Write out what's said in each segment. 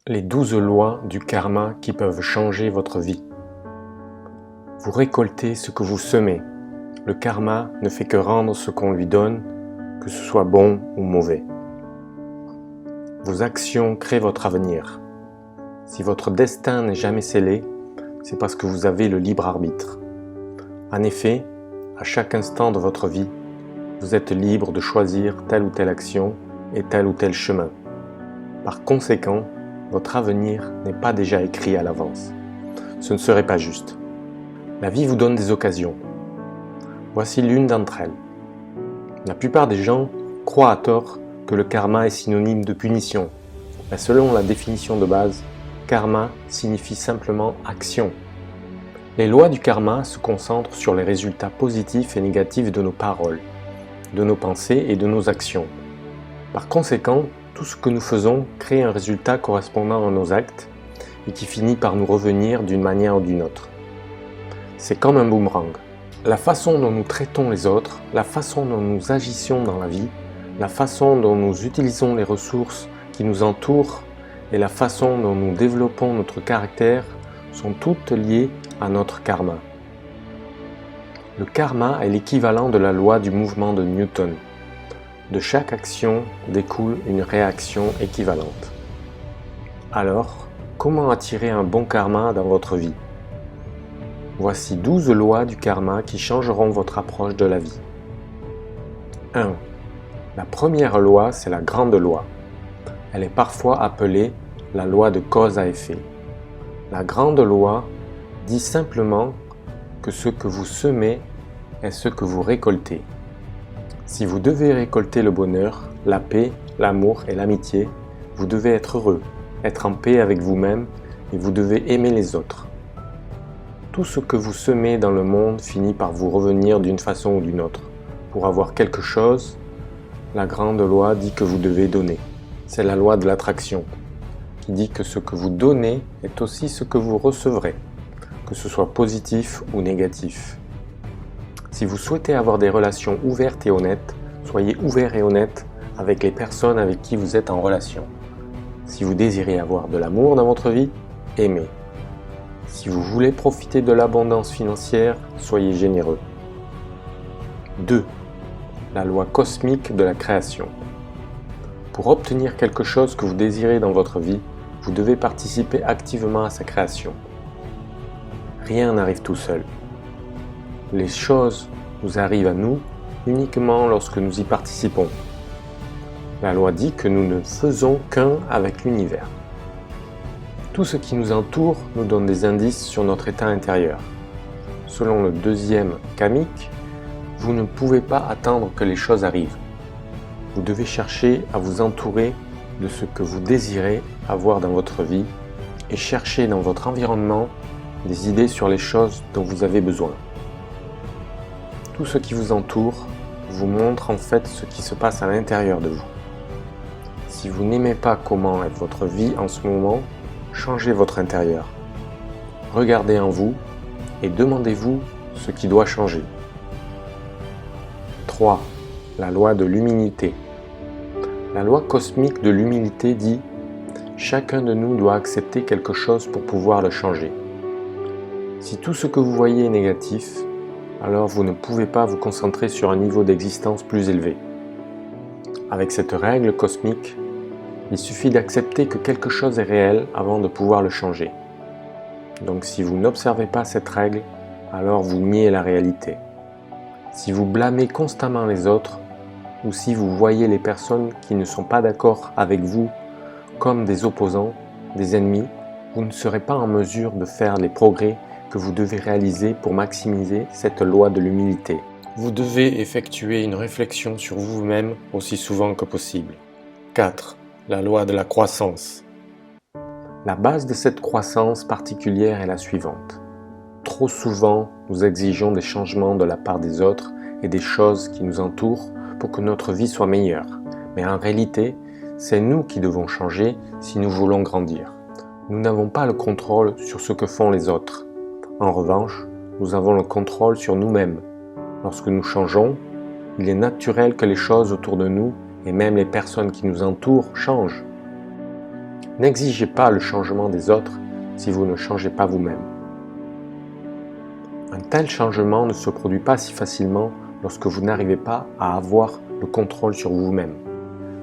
Les 12 lois du karma qui peuvent changer votre vie. Vous récoltez ce que vous semez. Le karma ne fait que rendre ce qu'on lui donne, que ce soit bon ou mauvais. Vos actions créent votre avenir. Si votre destin n'est jamais scellé, c'est parce que vous avez le libre arbitre. En effet, à chaque instant de votre vie, vous êtes libre de choisir telle ou telle action et tel ou tel chemin. Par conséquent, votre avenir n'est pas déjà écrit à l'avance. Ce ne serait pas juste. La vie vous donne des occasions. Voici l'une d'entre elles. La plupart des gens croient à tort que le karma est synonyme de punition. Mais selon la définition de base, karma signifie simplement action. Les lois du karma se concentrent sur les résultats positifs et négatifs de nos paroles, de nos pensées et de nos actions. Par conséquent, tout ce que nous faisons crée un résultat correspondant à nos actes et qui finit par nous revenir d'une manière ou d'une autre. C'est comme un boomerang. La façon dont nous traitons les autres, la façon dont nous agissons dans la vie, la façon dont nous utilisons les ressources qui nous entourent et la façon dont nous développons notre caractère sont toutes liées à notre karma. Le karma est l'équivalent de la loi du mouvement de Newton. De chaque action découle une réaction équivalente. Alors, comment attirer un bon karma dans votre vie? Voici 12 lois du karma qui changeront votre approche de la vie. 1. La première loi, c'est la grande loi. Elle est parfois appelée la loi de cause à effet. La grande loi dit simplement que ce que vous semez est ce que vous récoltez. Si vous devez récolter le bonheur, la paix, l'amour et l'amitié, vous devez être heureux, être en paix avec vous-même et vous devez aimer les autres. Tout ce que vous semez dans le monde finit par vous revenir d'une façon ou d'une autre. Pour avoir quelque chose, la grande loi dit que vous devez donner. C'est la loi de l'attraction, qui dit que ce que vous donnez est aussi ce que vous recevrez, que ce soit positif ou négatif. Si vous souhaitez avoir des relations ouvertes et honnêtes, soyez ouvert et honnête avec les personnes avec qui vous êtes en relation. Si vous désirez avoir de l'amour dans votre vie, aimez. Si vous voulez profiter de l'abondance financière, soyez généreux. 2. La loi cosmique de la création. Pour obtenir quelque chose que vous désirez dans votre vie, vous devez participer activement à sa création. Rien n'arrive tout seul. Les choses nous arrivent à nous uniquement lorsque nous y participons. La loi dit que nous ne faisons qu'un avec l'univers. Tout ce qui nous entoure nous donne des indices sur notre état intérieur. Selon le deuxième kamique, vous ne pouvez pas attendre que les choses arrivent. Vous devez chercher à vous entourer de ce que vous désirez avoir dans votre vie et chercher dans votre environnement des idées sur les choses dont vous avez besoin. Tout ce qui vous entoure vous montre en fait ce qui se passe à l'intérieur de vous. Si vous n'aimez pas comment est votre vie en ce moment, changez votre intérieur. Regardez en vous et demandez-vous ce qui doit changer. 3. La loi de l'humilité. La loi cosmique de l'humilité dit « Chacun de nous doit accepter quelque chose pour pouvoir le changer ». Si tout ce que vous voyez est négatif, alors vous ne pouvez pas vous concentrer sur un niveau d'existence plus élevé. Avec cette règle cosmique, il suffit d'accepter que quelque chose est réel avant de pouvoir le changer. Donc si vous n'observez pas cette règle, alors vous niez la réalité. Si vous blâmez constamment les autres, ou si vous voyez les personnes qui ne sont pas d'accord avec vous comme des opposants, des ennemis, vous ne serez pas en mesure de faire les progrès que vous devez réaliser pour maximiser cette loi de l'humilité. Vous devez effectuer une réflexion sur vous-même aussi souvent que possible. 4. La loi de la croissance. La base de cette croissance particulière est la suivante. Trop souvent, nous exigeons des changements de la part des autres et des choses qui nous entourent pour que notre vie soit meilleure. Mais en réalité, c'est nous qui devons changer si nous voulons grandir. Nous n'avons pas le contrôle sur ce que font les autres. En revanche, nous avons le contrôle sur nous-mêmes. Lorsque nous changeons, il est naturel que les choses autour de nous et même les personnes qui nous entourent changent. N'exigez pas le changement des autres si vous ne changez pas vous-même. Un tel changement ne se produit pas si facilement lorsque vous n'arrivez pas à avoir le contrôle sur vous-même.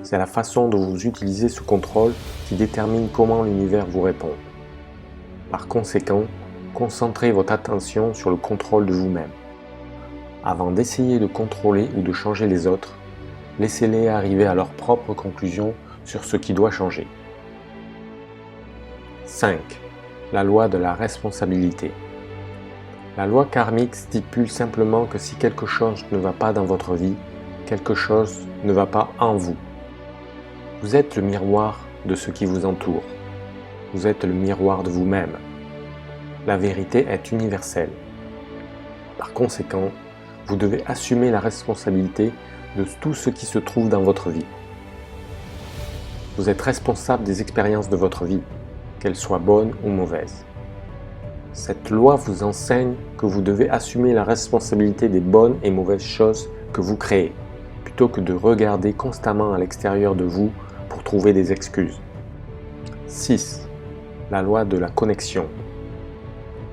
C'est la façon dont vous utilisez ce contrôle qui détermine comment l'univers vous répond. Par conséquent, concentrez votre attention sur le contrôle de vous-même. Avant d'essayer de contrôler ou de changer les autres, laissez-les arriver à leurs propres conclusions sur ce qui doit changer. 5. La loi de la responsabilité. La loi karmique stipule simplement que si quelque chose ne va pas dans votre vie, quelque chose ne va pas en vous. Vous êtes le miroir de ce qui vous entoure. Vous êtes le miroir de vous-même. La vérité est universelle. Par conséquent, vous devez assumer la responsabilité de tout ce qui se trouve dans votre vie. Vous êtes responsable des expériences de votre vie, qu'elles soient bonnes ou mauvaises. Cette loi vous enseigne que vous devez assumer la responsabilité des bonnes et mauvaises choses que vous créez, plutôt que de regarder constamment à l'extérieur de vous pour trouver des excuses. 6. La loi de la connexion.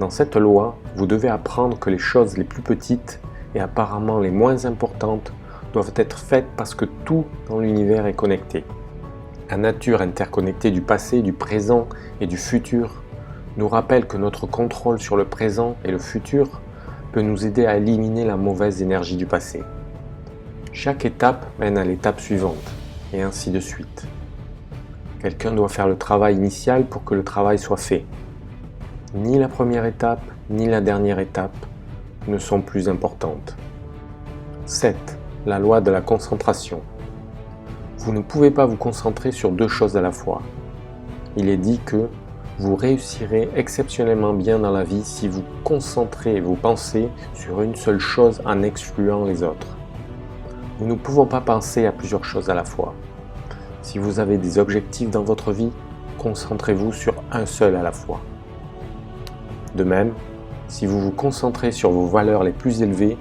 Dans cette loi, vous devez apprendre que les choses les plus petites et apparemment les moins importantes doivent être faites parce que tout dans l'univers est connecté. La nature interconnectée du passé, du présent et du futur nous rappelle que notre contrôle sur le présent et le futur peut nous aider à éliminer la mauvaise énergie du passé. Chaque étape mène à l'étape suivante, et ainsi de suite. Quelqu'un doit faire le travail initial pour que le travail soit fait. Ni la première étape, ni la dernière étape ne sont plus importantes. 7. La loi de la concentration. Vous ne pouvez pas vous concentrer sur deux choses à la fois. Il est dit que vous réussirez exceptionnellement bien dans la vie si vous concentrez vos pensées sur une seule chose en excluant les autres. Nous ne pouvons pas penser à plusieurs choses à la fois. Si vous avez des objectifs dans votre vie, concentrez-vous sur un seul à la fois. De même, si vous vous concentrez sur vos valeurs les plus élevées,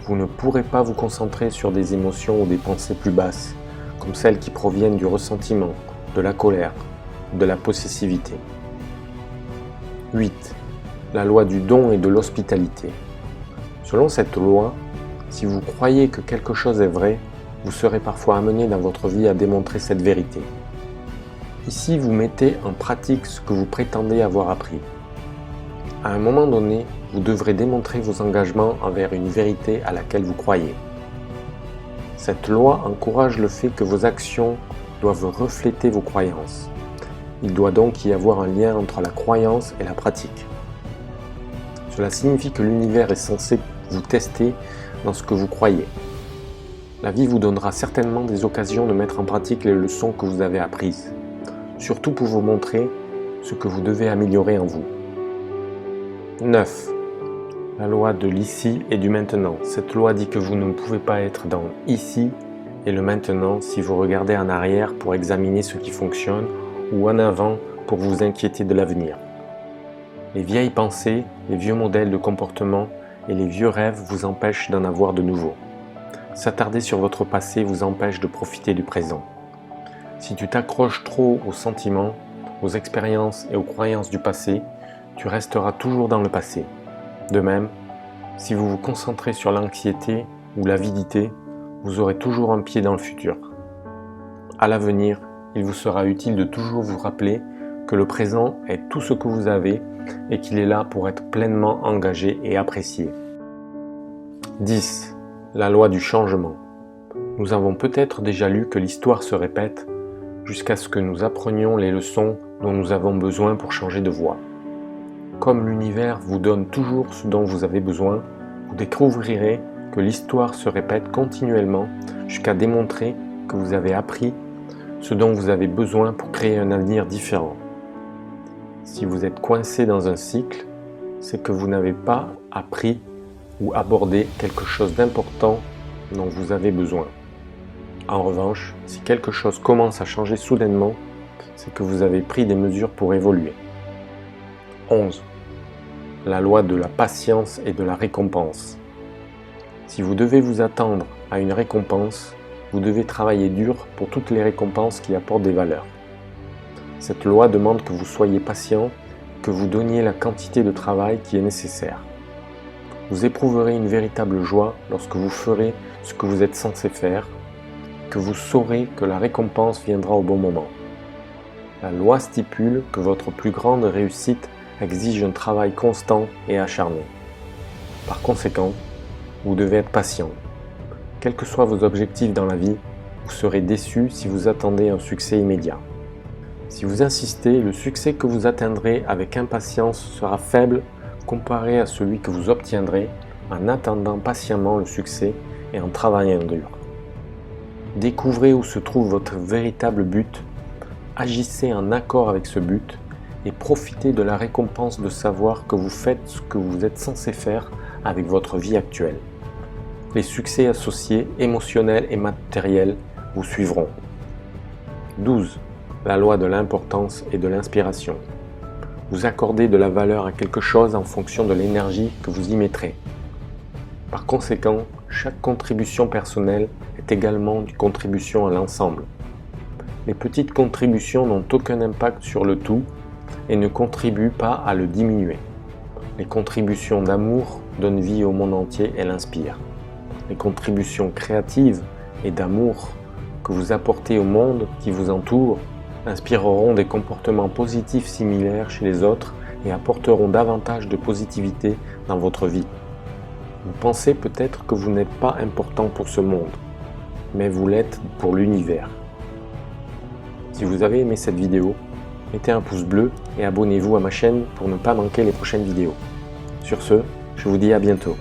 vous ne pourrez pas vous concentrer sur des émotions ou des pensées plus basses, comme celles qui proviennent du ressentiment, de la colère, de la possessivité. 8. La loi du don et de l'hospitalité. Selon cette loi, si vous croyez que quelque chose est vrai, vous serez parfois amené dans votre vie à démontrer cette vérité. Ici, vous mettez en pratique ce que vous prétendez avoir appris. À un moment donné, vous devrez démontrer vos engagements envers une vérité à laquelle vous croyez. Cette loi encourage le fait que vos actions doivent refléter vos croyances. Il doit donc y avoir un lien entre la croyance et la pratique. Cela signifie que l'univers est censé vous tester dans ce que vous croyez. La vie vous donnera certainement des occasions de mettre en pratique les leçons que vous avez apprises, surtout pour vous montrer ce que vous devez améliorer en vous. 9. La loi de l'ici et du maintenant. Cette loi dit que vous ne pouvez pas être dans ici et le maintenant si vous regardez en arrière pour examiner ce qui fonctionne ou en avant pour vous inquiéter de l'avenir. Les vieilles pensées, les vieux modèles de comportement et les vieux rêves vous empêchent d'en avoir de nouveaux. S'attarder sur votre passé vous empêche de profiter du présent. Si tu t'accroches trop aux sentiments, aux expériences et aux croyances du passé, tu resteras toujours dans le passé. De même, si vous vous concentrez sur l'anxiété ou l'avidité, vous aurez toujours un pied dans le futur. À l'avenir, il vous sera utile de toujours vous rappeler que le présent est tout ce que vous avez et qu'il est là pour être pleinement engagé et apprécié. 10. La loi du changement. Nous avons peut-être déjà lu que l'histoire se répète jusqu'à ce que nous apprenions les leçons dont nous avons besoin pour changer de voie. Comme l'univers vous donne toujours ce dont vous avez besoin, vous découvrirez que l'histoire se répète continuellement jusqu'à démontrer que vous avez appris ce dont vous avez besoin pour créer un avenir différent. Si vous êtes coincé dans un cycle, c'est que vous n'avez pas appris ou abordé quelque chose d'important dont vous avez besoin. En revanche, si quelque chose commence à changer soudainement, c'est que vous avez pris des mesures pour évoluer. 11. La loi de la patience et de la récompense. Si vous devez vous attendre à une récompense, vous devez travailler dur pour toutes les récompenses qui apportent des valeurs. Cette loi demande que vous soyez patient, que vous donniez la quantité de travail qui est nécessaire. Vous éprouverez une véritable joie lorsque vous ferez ce que vous êtes censé faire, que vous saurez que la récompense viendra au bon moment. La loi stipule que votre plus grande réussite exige un travail constant et acharné. Par conséquent, vous devez être patient. Quels que soient vos objectifs dans la vie, vous serez déçu si vous attendez un succès immédiat. Si vous insistez, le succès que vous atteindrez avec impatience sera faible comparé à celui que vous obtiendrez en attendant patiemment le succès et en travaillant dur. Découvrez où se trouve votre véritable but, agissez en accord avec ce but et profitez de la récompense de savoir que vous faites ce que vous êtes censé faire avec votre vie actuelle. Les succès associés, émotionnels et matériels, vous suivront. 12. La loi de l'importance et de l'inspiration. Vous accordez de la valeur à quelque chose en fonction de l'énergie que vous y mettrez. Par conséquent, chaque contribution personnelle est également une contribution à l'ensemble. Les petites contributions n'ont aucun impact sur le tout et ne contribuent pas à le diminuer. Les contributions d'amour donnent vie au monde entier et l'inspirent. Les contributions créatives et d'amour que vous apportez au monde qui vous entoure inspireront des comportements positifs similaires chez les autres et apporteront davantage de positivité dans votre vie. Vous pensez peut-être que vous n'êtes pas important pour ce monde, mais vous l'êtes pour l'univers. Si vous avez aimé cette vidéo, mettez un pouce bleu et abonnez-vous à ma chaîne pour ne pas manquer les prochaines vidéos. Sur ce, je vous dis à bientôt.